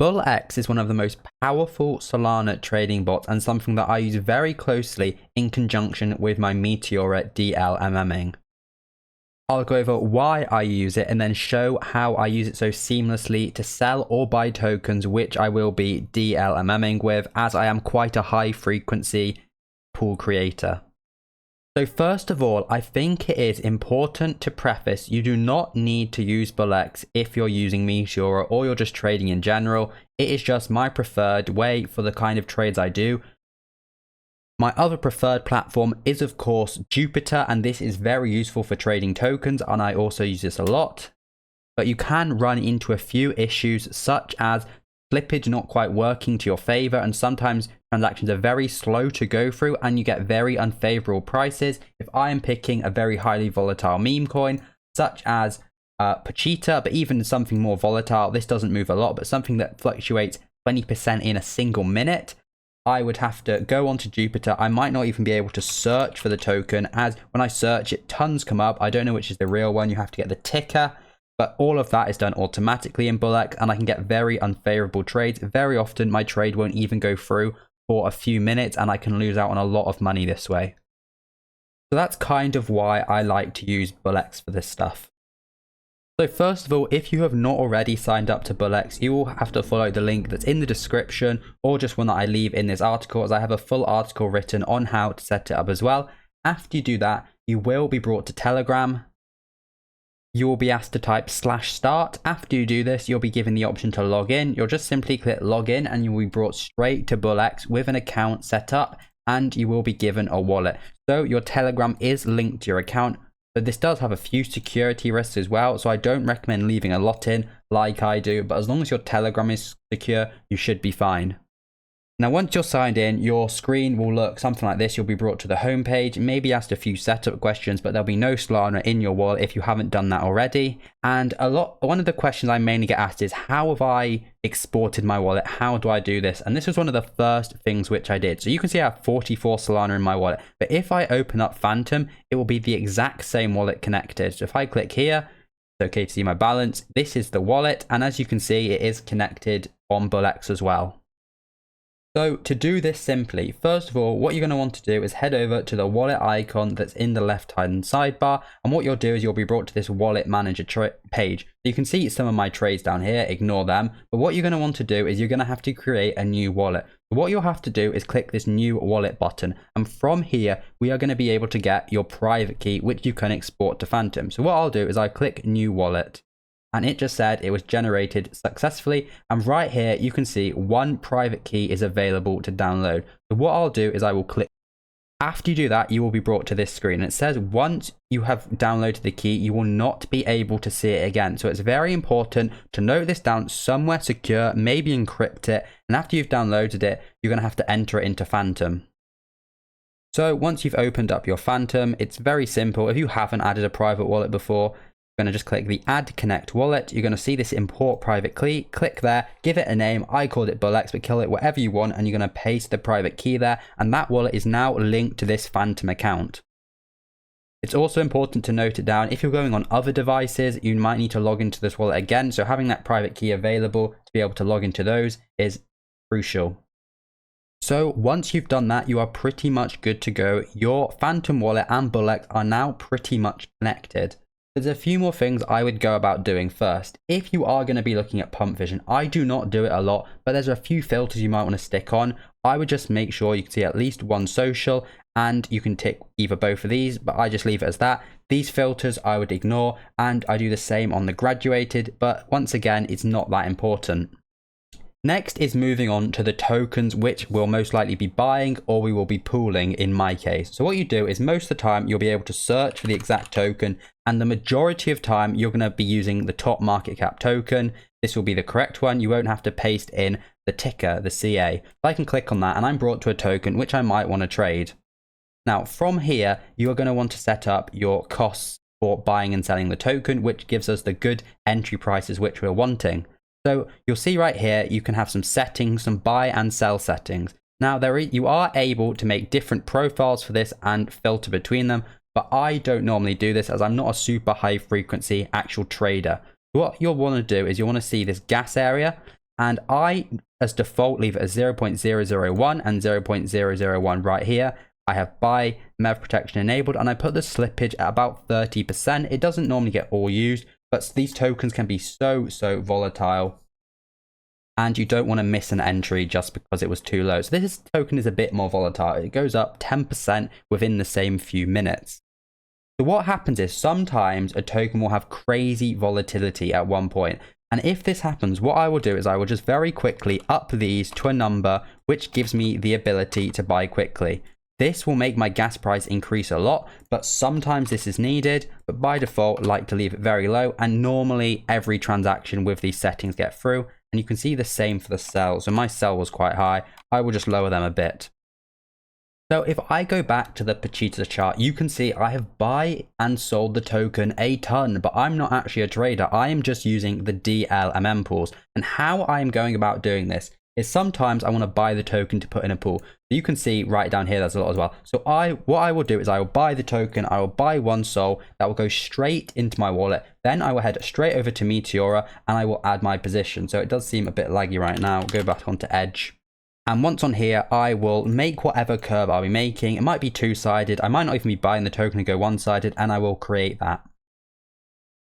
BullX is one of the most powerful Solana trading bots and something that I use very closely in conjunction with my Meteora DLMMing. I'll go over why I use it and then show how I use it so seamlessly to sell or buy tokens, which I will be DLMMing with, as I am quite a high frequency pool creator. So first of all, I think it is important to preface you do not need to use BullX if you're using Meteora or you're just trading in general. It is just my preferred way for the kind of trades I do. My other preferred platform is of course Jupiter, and this is very useful for trading tokens, and I also use this a lot. But you can run into a few issues such as slippage not quite working to your favor, and sometimes transactions are very slow to go through and you get very unfavorable prices. If I am picking a very highly volatile meme coin such as Pachita, but even something more volatile, this doesn't move a lot, but something that fluctuates 20% in a single minute, I would have to go onto Jupiter. I might not even be able to search for the token, as when I search it, tons come up. I don't know which is the real one. You have to get the ticker, but all of that is done automatically in BullX, and I can get very unfavorable trades. Very often my trade won't even go through for a few minutes, and I can lose out on a lot of money this way. So that's kind of why I like to use BullX for this stuff. So first of all, if you have not already signed up to BullX, you will have to follow the link that's in the description, or just one that I leave in this article, as I have a full article written on how to set it up as well. After you do that, you will be brought to Telegram. You will be asked to type /start. After you do this, you'll be given the option to log in. You'll just simply click login and you'll be brought straight to BullX with an account set up, and you will be given a wallet. So your Telegram is linked to your account. But this does have a few security risks as well, so I don't recommend leaving a lot in like I do, but as long as your Telegram is secure, you should be fine. Now once you're signed in, your screen will look something like this. You'll be brought to the home page, maybe asked a few setup questions, but there'll be no Solana in your wallet if you haven't done that already. And one of the questions I mainly get asked is, how have I exported my wallet? How do I do this? And this was one of the first things which I did. So you can see I have 44 Solana in my wallet, but if I open up Phantom, it will be the exact same wallet connected. So if I click here, it's okay to see my balance. This is the wallet, and as you can see, it is connected on BullX as well. So to do this simply, first of all, what you're going to want to do is head over to the wallet icon that's in the left hand sidebar, and what you'll do is you'll be brought to this wallet manager page. You can see some of my trades down here, ignore them, but what you're going to want to do is you're going to have to create a new wallet. So what you'll have to do is click this new wallet button, and from here we are going to be able to get your private key, which you can export to Phantom. So what I'll do is I click new wallet, and it just said it was generated successfully, and right here you can see one private key is available to download. So what I'll do is I will click. After you do that, you will be brought to this screen, and it says once you have downloaded the key, you will not be able to see it again. So it's very important to note this down somewhere secure, maybe encrypt it, and after you've downloaded it, you're going to have to enter it into Phantom. So once you've opened up your Phantom, it's very simple. If you haven't added a private wallet before, you're going to just click the add connect wallet. You're going to see this import private key. Click there, give it a name. I called it BullX, but call it whatever you want, and you're going to paste the private key there, and that wallet is now linked to this Phantom account. It's also important to note it down. If you're going on other devices, you might need to log into this wallet again, so having that private key available to be able to log into those is crucial. So once you've done that, you are pretty much good to go. Your Phantom wallet and BullX are now pretty much connected. There's a few more things I would go about doing first. If you are going to be looking at pump vision, I do not do it a lot, but there's a few filters you might want to stick on. I would just make sure you can see at least one social, and you can tick either both of these, but I just leave it as that. These filters I would ignore, and I do the same on the graduated, but once again, it's not that important. Next is moving on to the tokens, which we'll most likely be buying or we will be pooling in my case. So what you do is most of the time you'll be able to search for the exact token, and the majority of time you're going to be using the top market cap token. This will be the correct one. You won't have to paste in the ticker, the CA. I can click on that and I'm brought to a token which I might want to trade. Now from here, you're going to want to set up your costs for buying and selling the token, which gives us the good entry prices which we're wanting. So you'll see right here, you can have some settings, some buy and sell settings. Now you are able to make different profiles for this and filter between them, but I don't normally do this as I'm not a super high frequency actual trader. What you'll want to do is you'll want to see this gas area, And I, as default, leave it as 0.001 and 0.001 right here. I have buy MEV protection enabled, and I put the slippage at about 30%. It doesn't normally get all used, but these tokens can be so volatile, and you don't want to miss an entry just because it was too low. So this token is a bit more volatile. It goes up 10% within the same few minutes. So what happens is sometimes a token will have crazy volatility at one point. And if this happens, what I will do is I will just very quickly up these to a number which gives me the ability to buy quickly. This will make my gas price increase a lot, but sometimes this is needed. But by default, I like to leave it very low. And normally every transaction with these settings get through. And you can see the same for the sell. So my sell was quite high. I will just lower them a bit. So if I go back to the Meteora chart, you can see I have buy and sold the token a ton, but I'm not actually a trader. I am just using the DLMM pools. And how I am going about doing this is sometimes I want to buy the token to put in a pool. You can see right down here, there's a lot as well. So what I will do is I will buy the token. I will buy one sol that will go straight into my wallet. Then I will head straight over to Meteora and I will add my position. So it does seem a bit laggy right now. Go back onto Edge. And once on here, I will make whatever curve I'll be making. It might be two-sided. I might not even be buying the token and go one-sided, and I will create that.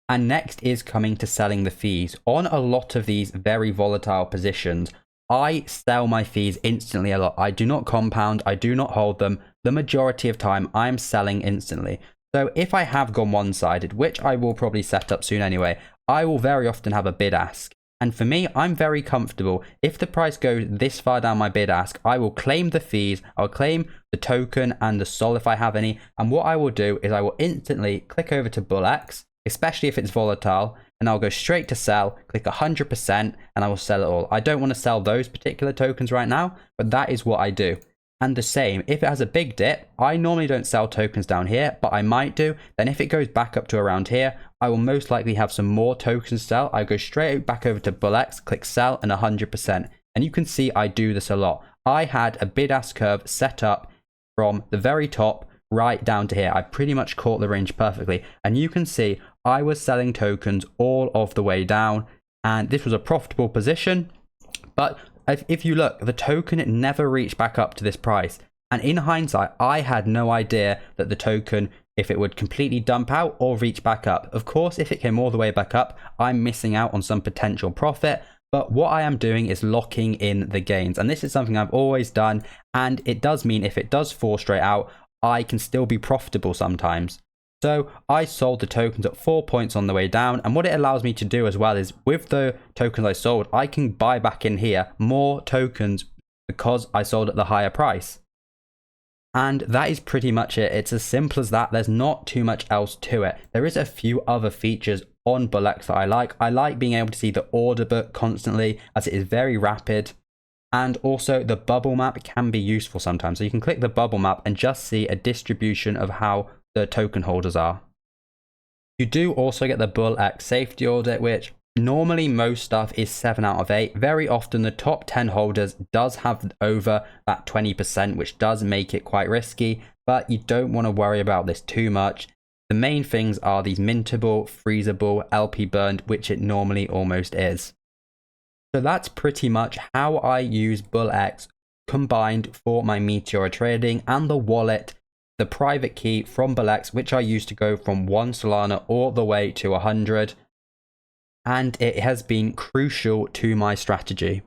And next is coming to selling the fees. On a lot of these very volatile positions, I sell my fees instantly a lot. I do not compound. I do not hold them. The majority of time, I'm selling instantly. So if I have gone one-sided, which I will probably set up soon anyway, I will very often have a bid ask. And for me, I'm very comfortable. If the price goes this far down my bid ask, I will claim the fees. I'll claim the token and the sol if I have any. And what I will do is I will instantly click over to BullX, especially if it's volatile, and I'll go straight to sell, click 100%, and I will sell it all. I don't want to sell those particular tokens right now, but that is what I do. And the same, if it has a big dip, I normally don't sell tokens down here, but I might do. Then if it goes back up to around here, I will most likely have some more tokens to sell. I go straight back over to BullX, click sell, and 100%. And you can see I do this a lot. I had a bid ask curve set up from the very top right down to here. I pretty much caught the range perfectly. And you can see I was selling tokens all of the way down. And this was a profitable position. But if you look, the token never reached back up to this price. And in hindsight, I had no idea that the token, if it would completely dump out or reach back up. Of course, if it came all the way back up, I'm missing out on some potential profit. But what I am doing is locking in the gains. And this is something I've always done. And it does mean if it does fall straight out, I can still be profitable sometimes. So I sold the tokens at 4 points on the way down. And what it allows me to do as well is with the tokens I sold, I can buy back in here more tokens because I sold at the higher price. And that is pretty much it. It's as simple as that. There's not too much else to it. There is a few other features on BullX that I like. I like being able to see the order book constantly as it is very rapid. And also the bubble map can be useful sometimes. So you can click the bubble map and just see a distribution of how the token holders are. You do also get the BullX safety audit, which normally most stuff is 7 out of 8. Very often the top 10 holders does have over that 20%, which does make it quite risky, but you don't want to worry about this too much. The main things are these mintable, freezable, LP burned, which it normally almost is. So that's pretty much how I use BullX combined for my Meteora trading, and the wallet, the private key from BullX, which I use to go from 1 Solana all the way to 100. And it has been crucial to my strategy.